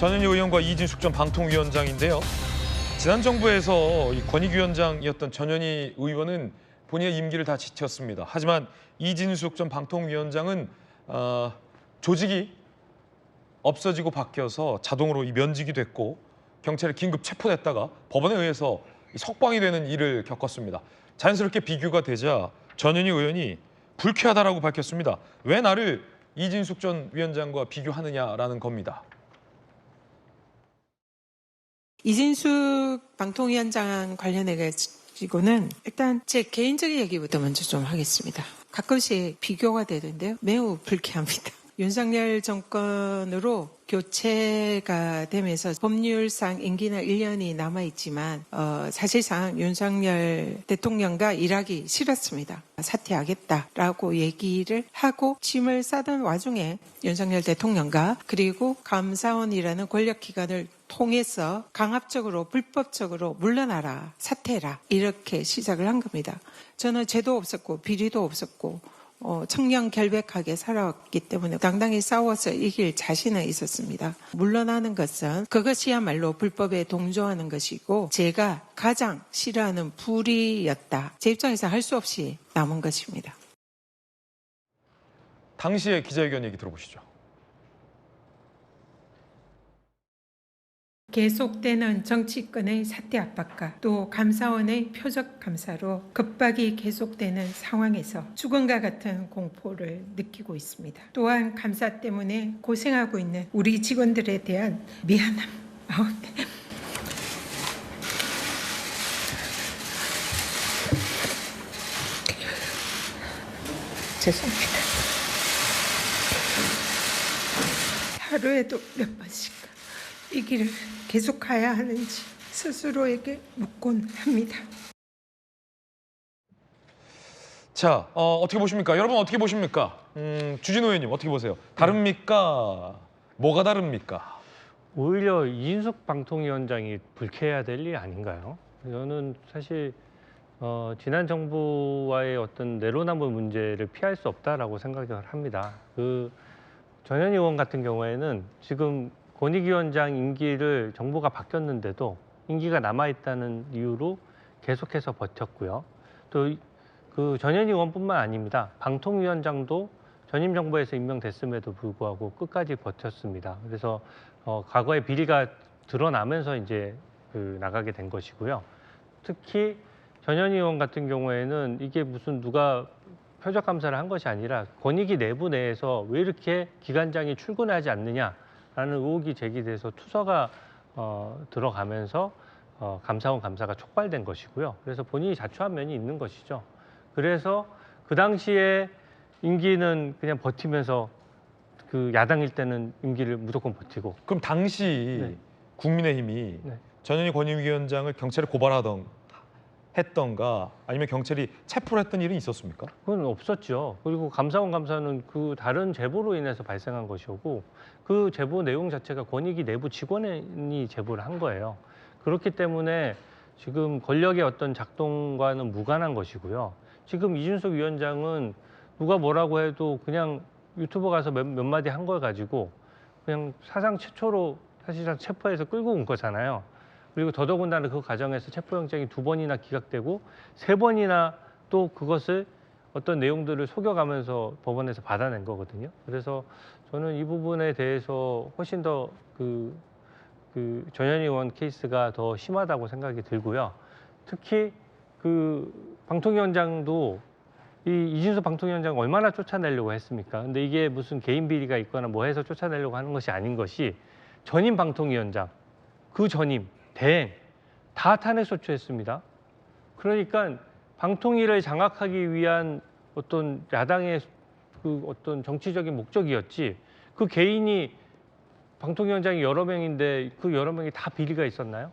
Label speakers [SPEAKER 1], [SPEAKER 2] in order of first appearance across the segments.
[SPEAKER 1] 전현희 의원과 이진숙 전 방통위원장인데요. 지난 정부에서 이 권익위원장이었던 전현희 의원은 본인의 임기를 다 지쳤습니다. 하지만 이진숙 전 방통위원장은 조직이 없어지고 바뀌어서 자동으로 이 면직이 됐고 경찰에 긴급 체포됐다가 법원에 의해서 석방이 되는 일을 겪었습니다. 자연스럽게 비교가 되자 전현희 의원이 불쾌하다라고 밝혔습니다. 왜 나를 이진숙 전 위원장과 비교하느냐라는 겁니다.
[SPEAKER 2] 이진숙 방통위원장 관련해 가지고는 일단 제 개인적인 얘기부터 먼저 좀 하겠습니다. 가끔씩 비교가 되는데요. 매우 불쾌합니다. 윤석열 정권으로 교체가 되면서 법률상 임기는 1년이 남아있지만 사실상 윤석열 대통령과 일하기 싫었습니다. 사퇴하겠다라고 얘기를 하고 짐을 싸던 와중에 윤석열 대통령과 그리고 감사원이라는 권력기관을 통해서 강압적으로 불법적으로 물러나라, 사퇴해라 이렇게 시작을 한 겁니다. 저는 죄도 없었고 비리도 없었고 청렴결백하게 살아왔기 때문에 당당히 싸워서 이길 자신은 있었습니다. 물러나는 것은 그것이야말로 불법에 동조하는 것이고 제가 가장 싫어하는 불의였다. 제 입장에서 할 수 없이 남은 것입니다.
[SPEAKER 1] 당시의 기자회견 얘기 들어보시죠.
[SPEAKER 2] 계속되는 정치권의 사퇴 압박과 또 감사원의 표적 감사로 급박이 계속되는 상황에서 죽음과 같은 공포를 느끼고 있습니다. 또한 감사 때문에 고생하고 있는 우리 직원들에 대한 미안함. 죄송합니다. 하루에도 몇 번씩 이 길을 계속 가야 하는지 스스로에게 묻곤 합니다.
[SPEAKER 1] 자, 어떻게 보십니까? 여러분 어떻게 보십니까? 주진호 의원님 어떻게 보세요? 다릅니까? 뭐가 다릅니까?
[SPEAKER 3] 오히려 이진숙 방통위원장이 불쾌해야 될 일 아닌가요? 저는 사실 지난 정부와의 어떤 내로남불 문제를 피할 수 없다라고 생각을 합니다. 전현희 의원 같은 경우에는 지금 권익위원장 임기를 정부가 바뀌었는데도 임기가 남아있다는 이유로 계속해서 버텼고요. 또 그 전현희 의원뿐만 아닙니다. 방통위원장도 전임 정부에서 임명됐음에도 불구하고 끝까지 버텼습니다. 그래서 과거의 비리가 드러나면서 이제 나가게 된 것이고요. 특히 전현희 의원 같은 경우에는 이게 무슨 누가 표적 감사를 한 것이 아니라 권익위 내부 내에서 왜 이렇게 기관장이 출근하지 않느냐 라는 의혹이 제기돼서 투서가 들어가면서 감사원 감사가 촉발된 것이고요. 그래서 본인이 자초한 면이 있는 것이죠. 그래서 그 당시에 임기는 그냥 버티면서 그 야당일 때는 임기를 무조건 버티고.
[SPEAKER 1] 그럼 당시
[SPEAKER 3] 네.
[SPEAKER 1] 국민의힘이
[SPEAKER 3] 네.
[SPEAKER 1] 전현희 권익위원장을 경찰에 했던가 아니면 경찰이 체포를 했던 일은 있었습니까?
[SPEAKER 3] 그건 없었죠. 그리고 감사원 감사는 그 다른 제보로 인해서 발생한 것이었고 그 제보 내용 자체가 권익위 내부 직원이 제보를 한 거예요. 그렇기 때문에 지금 권력의 어떤 작동과는 무관한 것이고요. 지금 이준석 위원장은 누가 뭐라고 해도 그냥 유튜버 가서 몇 마디 한 걸 가지고 그냥 사상 최초로 사실상 체포해서 끌고 온 거잖아요. 그리고 더더군다나 그 과정에서 체포영장이 2번이나 기각되고 3번이나 또 그것을 어떤 내용들을 속여가면서 법원에서 받아낸 거거든요. 그래서 저는 이 부분에 대해서 훨씬 더 전현희 의원 케이스가 더 심하다고 생각이 들고요. 특히 방통위원장도 이진숙 방통위원장 얼마나 쫓아내려고 했습니까? 근데 이게 무슨 개인 비리가 있거나 뭐 해서 쫓아내려고 하는 것이 아닌 것이 전임 방통위원장, 그 전임, 대행 다 탄핵 소추했습니다. 그러니까 방통위를 장악하기 위한 어떤 야당의 어떤 정치적인 목적이었지 그 개인이 방통위원장이 여러 명인데 그 여러 명이 다 비리가 있었나요?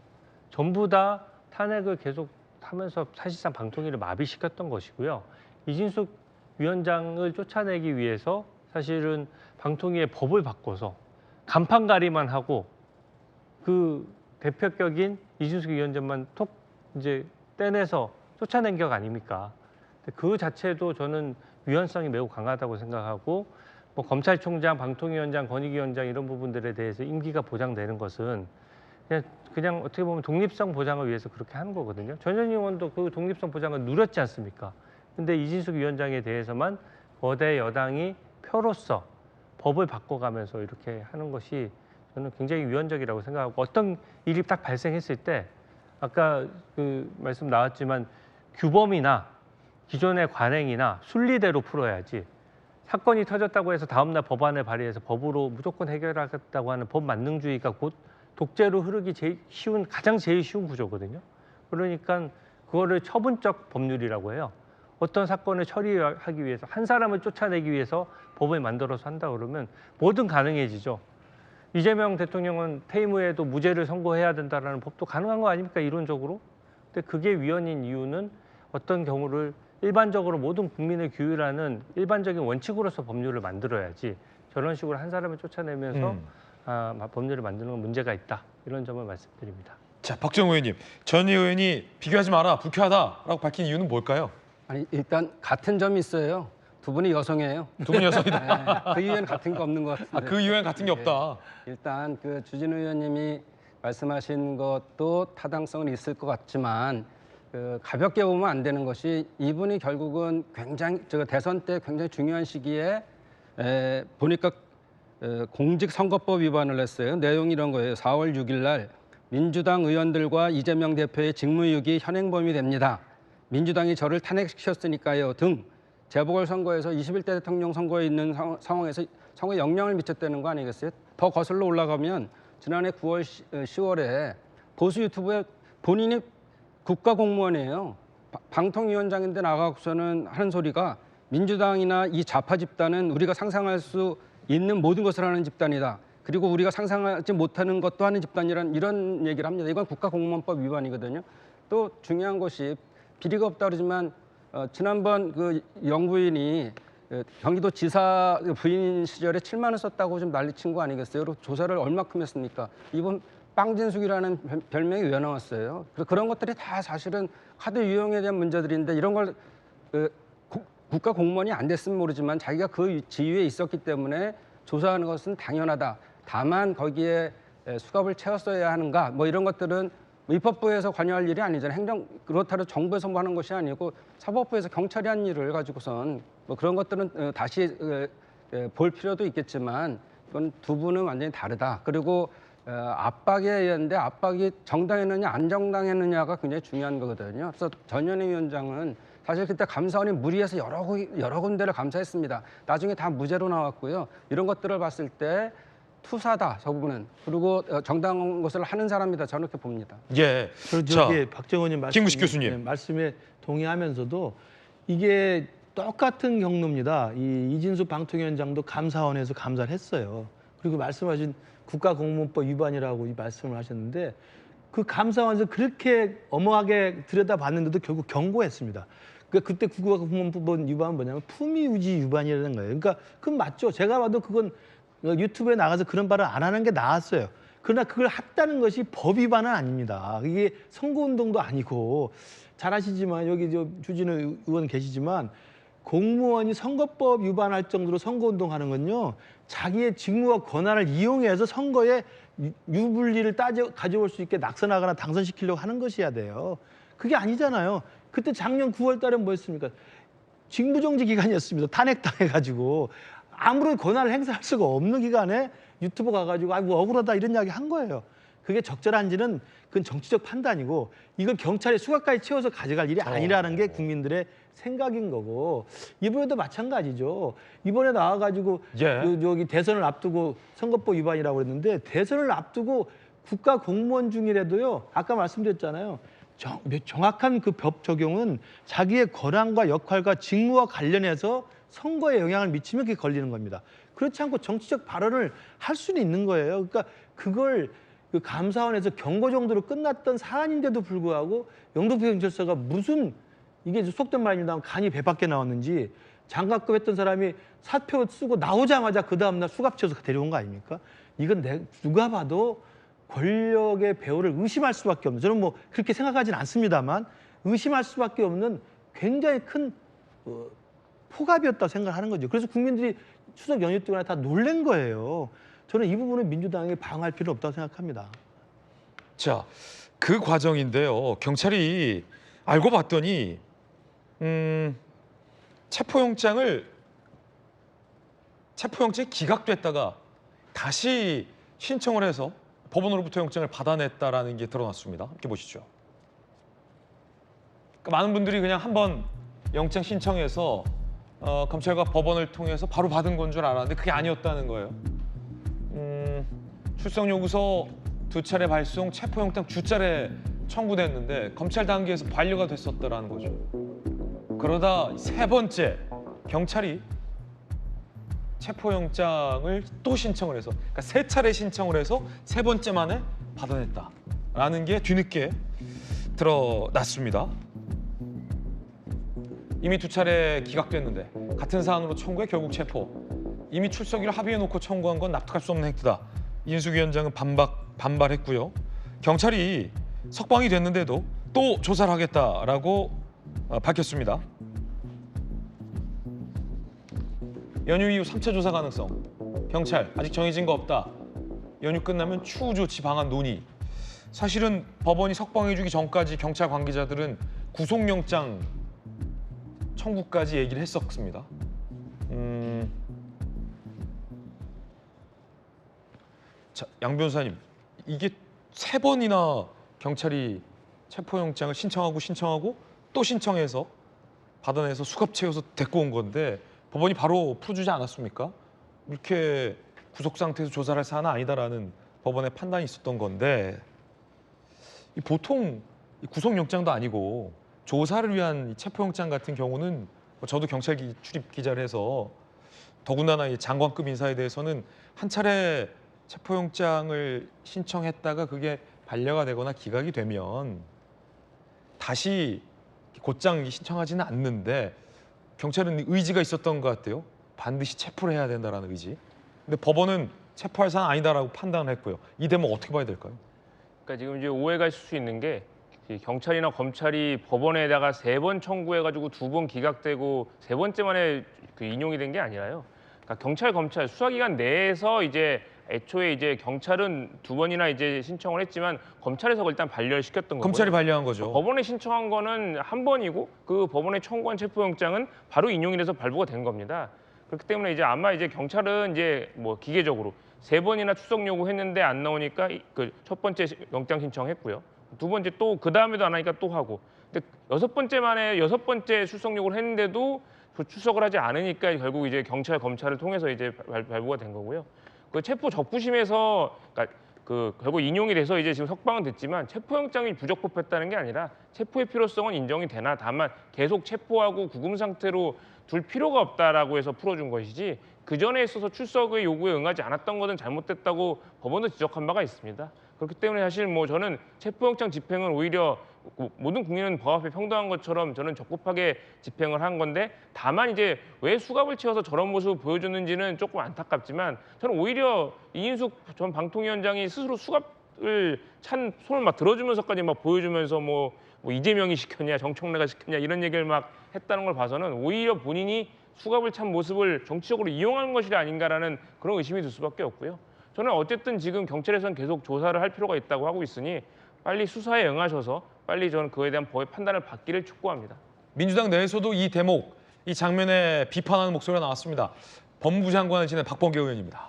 [SPEAKER 3] 전부 다 탄핵을 계속 하면서 사실상 방통위를 마비시켰던 것이고요. 이진숙 위원장을 쫓아내기 위해서 사실은 방통위의 법을 바꿔서 간판가리만 하고 그 대표격인 이준석 위원장만 톡 이제 떼내서 쫓아낸 격 아닙니까? 그 자체도 저는 위헌성이 매우 강하다고 생각하고 뭐 검찰총장, 방통위원장, 권익위원장 이런 부분들에 대해서 임기가 보장되는 것은 그냥 어떻게 보면 독립성 보장을 위해서 그렇게 하는 거거든요. 전현희 의원도 그 독립성 보장을 누렸지 않습니까? 근데 이진숙 위원장에 대해서만 거대 여당이 표로서 법을 바꿔가면서 이렇게 하는 것이 저는 굉장히 위헌적이라고 생각하고, 어떤 일이 딱 발생했을 때 아까 그 말씀 나왔지만 규범이나 기존의 관행이나 순리대로 풀어야지, 사건이 터졌다고 해서 다음날 법안을 발의해서 법으로 무조건 해결하겠다고 하는 법 만능주의가 곧 독재로 흐르기 가장 제일 쉬운 구조거든요. 그러니까 그거를 처분적 법률이라고 해요. 어떤 사건을 처리하기 위해서, 한 사람을 쫓아내기 위해서 법을 만들어서 한다 그러면 뭐든 가능해지죠. 이재명 대통령은 퇴임 후에도 무죄를 선고해야 된다는 법도 가능한 거 아닙니까, 이론적으로? 근데 그게 위헌인 이유는 어떤 경우를 일반적으로 모든 국민을 규율하는 일반적인 원칙으로서 법률을 만들어야지, 저런 식으로 한 사람을 쫓아내면서 법률을 만드는 건 문제가 있다, 이런 점을 말씀드립니다.
[SPEAKER 1] 자, 박정우 의원님, 전 의원이 비교하지 마라, 불쾌하다라고 밝힌 이유는 뭘까요?
[SPEAKER 4] 아니, 일단 같은 점이 있어요. 두 분이 여성이에요.
[SPEAKER 1] 두 분 여성이다.
[SPEAKER 4] 네, 그 이유는 같은 거 없는 것 같은데.
[SPEAKER 1] 그 이유엔 같은 게 없다.
[SPEAKER 4] 일단 그 주진우 의원님이 말씀하신 것도 타당성은 있을 것 같지만, 그 가볍게 보면 안 되는 것이, 이분이 결국은 굉장히 대선 때 굉장히 중요한 시기에 보니까 공직선거법 위반을 했어요. 내용이 이런 거예요. 4월 6일 날 민주당 의원들과 이재명 대표의 직무유기 현행범이 됩니다. 민주당이 저를 탄핵시켰으니까요 등 재보궐선거에서 21대 대통령 선거에 있는 상황에서 선거에 영향을 미쳤다는 거 아니겠어요? 더 거슬러 올라가면 지난해 9월, 10월에 보수 유튜브에 본인이 국가공무원이에요. 방통위원장인데 나가고서는 하는 소리가, 민주당이나 이 좌파 집단은 우리가 상상할 수 있는 모든 것을 하는 집단이다. 그리고 우리가 상상하지 못하는 것도 하는 집단이란, 이런 얘기를 합니다. 이건 국가공무원법 위반이거든요. 또 중요한 것이, 비리가 없다 그러지만 지난번 그 영부인이 경기도 지사 부인 시절에 7만 원 썼다고 좀 난리친 거 아니겠어요? 그리고 조사를 얼마큼 했습니까? 이분 빵진숙이라는 별명이 왜 나왔어요? 그런 것들이 다 사실은 카드 유용에 대한 문제들인데, 이런 걸 국가 공무원이 안 됐으면 모르지만 자기가 그 지위에 있었기 때문에 조사하는 것은 당연하다. 다만 거기에 수갑을 채웠어야 하는가, 뭐 이런 것들은 입법부에서 관여할 일이 아니잖아요. 그렇다고 정부에서 뭐 하는 것이 아니고 사법부에서 경찰이 한 일을 가지고선 뭐 그런 것들은 다시 볼 필요도 있겠지만, 이건 두 분은 완전히 다르다. 그리고 압박에 의한데, 압박이 정당했느냐 안 정당했느냐가 굉장히 중요한 거거든요. 그래서 전현희 위원장은 사실 그때 감사원이 무리해서 여러 군데를 감사했습니다. 나중에 다 무죄로 나왔고요. 이런 것들을 봤을 때 투사다, 저 부분은. 그리고 정당한 것을 하는 사람이다, 저는 그렇게 봅니다.
[SPEAKER 1] 예.
[SPEAKER 5] 저기 박정우 의원님
[SPEAKER 1] 김구식 교수님.
[SPEAKER 5] 말씀에 동의하면서도 이게 똑같은 경로입니다. 이진수 방통위원장도 감사원에서 감사를 했어요. 그리고 말씀하신 국가공무원법 위반이라고 이 말씀을 하셨는데, 그 감사원에서 그렇게 엄하게 들여다봤는데도 결국 경고했습니다. 그러니까 그때 국가공무원법 위반은 뭐냐면 품위유지 위반이라는 거예요. 그러니까 그건 맞죠. 제가 봐도 그건 유튜브에 나가서 그런 발언 안 하는 게 나았어요. 그러나 그걸 했다는 것이 법 위반은 아닙니다. 이게 선거운동도 아니고, 잘 아시지만 여기 주진우 의원 계시지만, 공무원이 선거법 위반할 정도로 선거운동하는 건요, 자기의 직무와 권한을 이용해서 선거에 유불리를 가져올 수 있게 낙선하거나 당선시키려고 하는 것이어야 돼요. 그게 아니잖아요. 그때 작년 9월 달에 뭐 했습니까? 직무정지 기간이었습니다. 탄핵당해가지고 아무런 권한을 행사할 수가 없는 기간에 유튜브 가가지고 아이고 억울하다 이런 이야기 한 거예요. 그게 적절한지는 그건 정치적 판단이고, 이걸 경찰에 수갑까지 채워서 가져갈 일이 아니라는 게 국민들의 생각인 거고, 이번에도 마찬가지죠. 이번에 나와가지고 여기 대선을 앞두고 선거법 위반이라고 그랬는데, 대선을 앞두고 국가 공무원 중이라도요, 아까 말씀드렸잖아요. 정확한 그 법 적용은 자기의 권한과 역할과 직무와 관련해서 선거에 영향을 미치면 그게 걸리는 겁니다. 그렇지 않고 정치적 발언을 할 수는 있는 거예요. 그러니까 그걸 그 감사원에서 경고 정도로 끝났던 사안인데도 불구하고 영등포 경찰서가 무슨, 이게 속된 말입니다, 간이 배 밖에 나왔는지, 장갑급 했던 사람이 사표 쓰고 나오자마자 그 다음날 수갑 채워서 데려온 거 아닙니까? 이건 누가 봐도 권력의 배후를 의심할 수밖에 없는, 저는 뭐 그렇게 생각하지는 않습니다만 의심할 수밖에 없는 굉장히 큰 포갑이었다고 생각하는 거죠. 그래서 국민들이 추석 연휴 동안에 다 놀란 거예요. 저는 이 부분은 민주당이 방어할 필요 없다고 생각합니다.
[SPEAKER 1] 자, 그 과정인데요. 경찰이 알고 봤더니 체포영장이 기각됐다가 다시 신청을 해서 법원으로부터 영장을 받아냈다라는 게 드러났습니다. 함께 보시죠. 그러니까 많은 분들이 그냥 한번 영장 신청해서 검찰과 법원을 통해서 바로 받은 건 줄 알았는데 그게 아니었다는 거예요. 출석 요구서 2차례 발송, 체포영장 주차례 청구됐는데 검찰 단계에서 반려가 됐었다라는 거죠. 그러다 3번째 경찰이 체포영장을 또 신청을 해서, 그러니까 3차례 신청을 해서 3번째 만에 받아냈다라는 게 뒤늦게 드러났습니다. 이미 2차례 기각됐는데 같은 사안으로 청구해 결국 체포. 이미 출석일을 합의해놓고 청구한 건 납득할 수 없는 행태다. 이인숙 위원장은 반발했고요. 경찰이 석방이 됐는데도 또 조사를 하겠다라고 밝혔습니다. 연휴 이후 3차 조사 가능성. 경찰 아직 정해진 거 없다. 연휴 끝나면 추후 조치 방안 논의. 사실은 법원이 석방해주기 전까지 경찰 관계자들은 구속영장 청구까지 얘기를 했었습니다. 자, 양 변호사님, 이게 3번이나 경찰이 체포영장을 신청하고 또 신청해서 받아내서 수갑 채워서 데리고 온 건데 법원이 바로 풀어주지 않았습니까? 이렇게 구속 상태에서 조사를 할 사안은 아니다라는 법원의 판단이 있었던 건데 보통 구속영장도 아니고 조사를 위한 체포영장 같은 경우는 저도 경찰 출입 기자를 해서 더군다나 이 장관급 인사에 대해서는 한 차례 체포영장을 신청했다가 그게 반려가 되거나 기각이 되면 다시 곧장 신청하지는 않는데 경찰은 의지가 있었던 것 같아요. 반드시 체포를 해야 된다는 의지. 근데 법원은 체포할 사안 아니다라고 판단을 했고요. 이 대목 어떻게 봐야 될까요?
[SPEAKER 6] 그러니까 지금 이제 오해가 있을 수 있는 게 경찰이나 검찰이 법원에다가 3번 청구해가지고 2번 기각되고 3번째 만에 그 인용이 된 게 아니라요. 그러니까 경찰, 검찰 수사기관 내에서 이제 애초에 이제 경찰은 2번이나 이제 신청을 했지만 검찰에서 그걸 일단 반려를 시켰던 거고요.
[SPEAKER 1] 검찰이 반려한 거죠.
[SPEAKER 6] 법원에 신청한 거는 1번이고 그 법원에 청구한 체포영장은 바로 인용이 돼서 발부가 된 겁니다. 그렇기 때문에 이제 아마 이제 경찰은 이제 뭐 기계적으로 3번이나 출석 요구했는데 안 나오니까 그 첫 번째 영장 신청했고요. 2번째 또 그 다음에도 안 하니까 또 하고. 근데 6번째 만에 6번째 출석 요구를 했는데도 그 출석을 하지 않으니까 결국 이제 경찰, 검찰을 통해서 이제 발부가 된 거고요. 그 체포 적부심에서 그러니까 그 결국 인용이 돼서 이제 지금 석방은 됐지만 체포영장이 부적법했다는 게 아니라 체포의 필요성은 인정이 되나 다만 계속 체포하고 구금 상태로 둘 필요가 없다라고 해서 풀어준 것이지 그 전에 있어서 출석의 요구에 응하지 않았던 것은 잘못됐다고 법원도 지적한 바가 있습니다. 그렇기 때문에 사실 뭐 저는 체포영장 집행은 오히려 모든 국민은 법 앞에 평등한 것처럼 저는 적법하게 집행을 한 건데 다만 이제 왜 수갑을 채워서 저런 모습을 보여줬는지는 조금 안타깝지만 저는 오히려 이인숙 전 방통위원장이 스스로 수갑을 찬 손을 막 들어주면서까지 막 보여주면서 뭐 이재명이 시켰냐 정청래가 시켰냐 이런 얘기를 막 했다는 걸 봐서는 오히려 본인이 수갑을 찬 모습을 정치적으로 이용하는 것이 아닌가라는 그런 의심이 들 수밖에 없고요. 저는 어쨌든 지금 경찰에서는 계속 조사를 할 필요가 있다고 하고 있으니 빨리 수사에 응하셔서 빨리 저는 그에 대한 법의 판단을 받기를 촉구합니다.
[SPEAKER 1] 민주당 내에서도 이 대목, 이 장면에 비판하는 목소리가 나왔습니다. 법무부 장관을 지낸 박범계 의원입니다.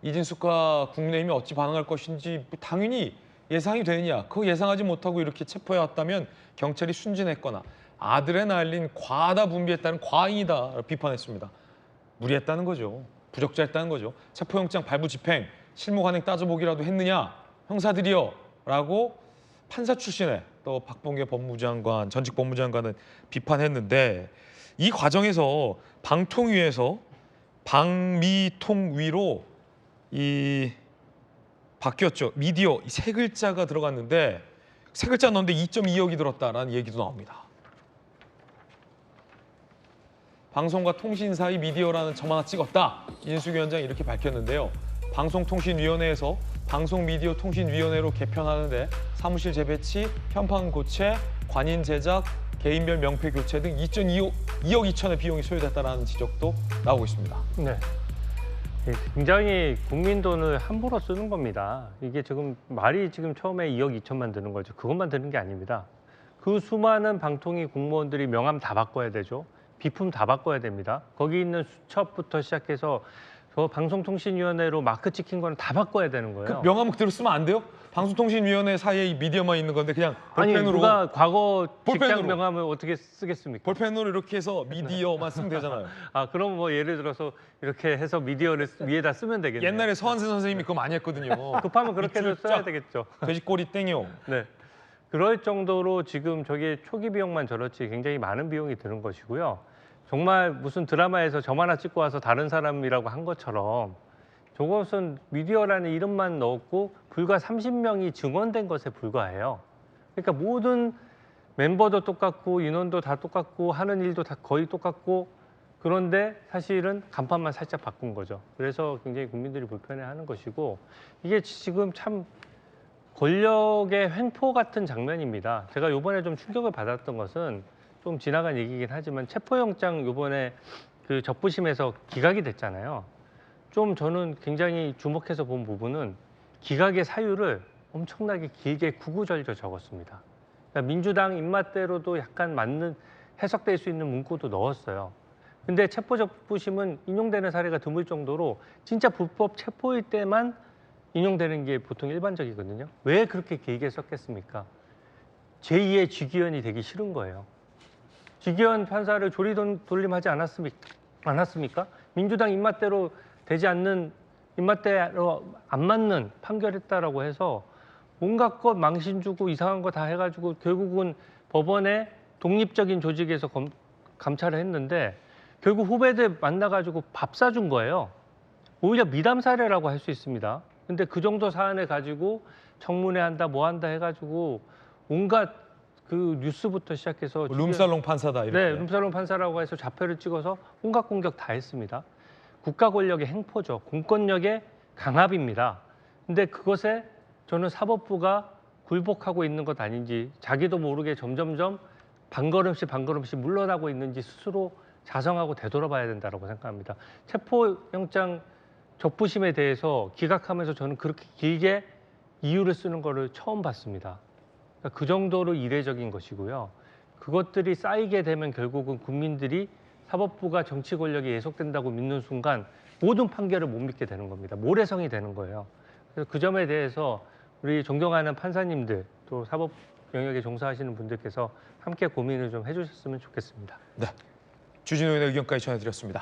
[SPEAKER 1] 이진숙과 국민의힘이 어찌 반응할 것인지 당연히 예상이 되느냐. 그거 예상하지 못하고 이렇게 체포해왔다면 경찰이 순진했거나 아드레날린 과다 분비했다는 과잉이다 비판했습니다. 무리했다는 거죠. 부적절했다는 거죠. 체포영장 발부 집행, 실무 관행 따져보기라도 했느냐. 형사들이요. 라고 판사 출신의 또 박범계 법무장관, 전직 법무장관은 비판했는데 이 과정에서 방통위에서 방미통위로 이 바뀌었죠. 미디어 이 3글자가 들어갔는데 3글자 넣었는데 2.2억이 들었다라는 얘기도 나옵니다. 방송과 통신사의 미디어라는 점 하나 찍었다. 이인숙 위원장이 이렇게 밝혔는데요. 방송통신위원회에서 방송미디어통신위원회로 개편하는데 사무실 재배치, 현판 고체, 관인 제작, 개인별 명패 교체 등 2억 2천의 비용이 소요됐다는 지적도 나오고 있습니다.
[SPEAKER 3] 네. 예, 굉장히 국민 돈을 함부로 쓰는 겁니다. 이게 지금 말이 지금 처음에 2억 2천만 드는 거죠. 그것만 드는 게 아닙니다. 그 수많은 방통위 공무원들이 명함 다 바꿔야 되죠. 비품 다 바꿔야 됩니다. 거기 있는 수첩부터 시작해서 저 방송통신위원회로 마크 찍힌 거는 다 바꿔야 되는
[SPEAKER 1] 그
[SPEAKER 3] 거예요.
[SPEAKER 1] 명함 그대로 쓰면 안 돼요? 방송통신위원회 사이에 이 미디어만 있는 건데 그냥
[SPEAKER 3] 아니
[SPEAKER 1] 볼펜으로
[SPEAKER 3] 누가 과거
[SPEAKER 1] 볼펜으로.
[SPEAKER 3] 직장 명함을 어떻게 쓰겠습니까?
[SPEAKER 1] 볼펜으로 이렇게 해서 미디어만 쓰면 되잖아요.
[SPEAKER 3] 아 그럼 뭐 예를 들어서 이렇게 해서 미디어를 위에다 쓰면 되겠네요.
[SPEAKER 1] 옛날에 서한세 선생님이 그거 많이 했거든요.
[SPEAKER 3] 급하면 그렇게도
[SPEAKER 1] 밑줄
[SPEAKER 3] 써야
[SPEAKER 1] 쫙.
[SPEAKER 3] 되겠죠.
[SPEAKER 1] 돼지꼬리 땡용.
[SPEAKER 3] 네. 그럴 정도로 지금 저게 초기 비용만 저렇지 굉장히 많은 비용이 드는 것이고요. 정말 무슨 드라마에서 점 하나 찍고 와서 다른 사람이라고 한 것처럼 저것은 미디어라는 이름만 넣었고 불과 30명이 증언된 것에 불과해요. 그러니까 모든 멤버도 똑같고 인원도 다 똑같고 하는 일도 다 거의 똑같고 그런데 사실은 간판만 살짝 바꾼 거죠. 그래서 굉장히 국민들이 불편해하는 것이고 이게 지금 참 권력의 횡포 같은 장면입니다. 제가 이번에 좀 충격을 받았던 것은 좀 지나간 얘기긴 하지만 체포영장 이번에 그 적부심에서 기각이 됐잖아요. 좀 저는 굉장히 주목해서 본 부분은 기각의 사유를 엄청나게 길게 구구절절 적었습니다. 그러니까 민주당 입맛대로도 약간 맞는 해석될 수 있는 문구도 넣었어요. 근데 체포 적부심은 인용되는 사례가 드물 정도로 진짜 불법 체포일 때만 인용되는 게 보통 일반적이거든요. 왜 그렇게 길게 썼겠습니까? 제2의 쥐기현이 되기 싫은 거예요. 쥐기현 판사를 조리돌림하지 않았습니까? 민주당 입맛대로 되지 않는 입맛대로 안 맞는 판결했다라고 해서 온갖 것 망신 주고 이상한 거 다 해가지고 결국은 법원의 독립적인 조직에서 감찰을 했는데 결국 후배들 만나가지고 밥 사준 거예요. 오히려 미담 사례라고 할 수 있습니다. 근데 그 정도 사안을 가지고 청문회 한다 뭐 한다 해가지고 온갖 그 뉴스부터 시작해서
[SPEAKER 1] 룸살롱 판사다 이렇게.
[SPEAKER 3] 네, 룸살롱 판사라고 해서 좌표를 찍어서 온갖 공격 다 했습니다. 국가 권력의 행포죠. 공권력의 강압입니다. 근데 그것에 저는 사법부가 굴복하고 있는 것 아닌지 자기도 모르게 점점점 반걸음씩 물러나고 있는지 스스로 자성하고 되돌아봐야 된다고 생각합니다. 체포영장 적부심에 대해서 기각하면서 저는 그렇게 길게 이유를 쓰는 거를 처음 봤습니다. 그러니까 그 정도로 이례적인 것이고요. 그것들이 쌓이게 되면 결국은 국민들이 사법부가 정치 권력이 예속된다고 믿는 순간 모든 판결을 못 믿게 되는 겁니다. 모래성이 되는 거예요. 그래서 그 점에 대해서 우리 존경하는 판사님들 또 사법 영역에 종사하시는 분들께서 함께 고민을 좀 해주셨으면 좋겠습니다.
[SPEAKER 1] 네. 주진우 의원의 의견까지 전해드렸습니다.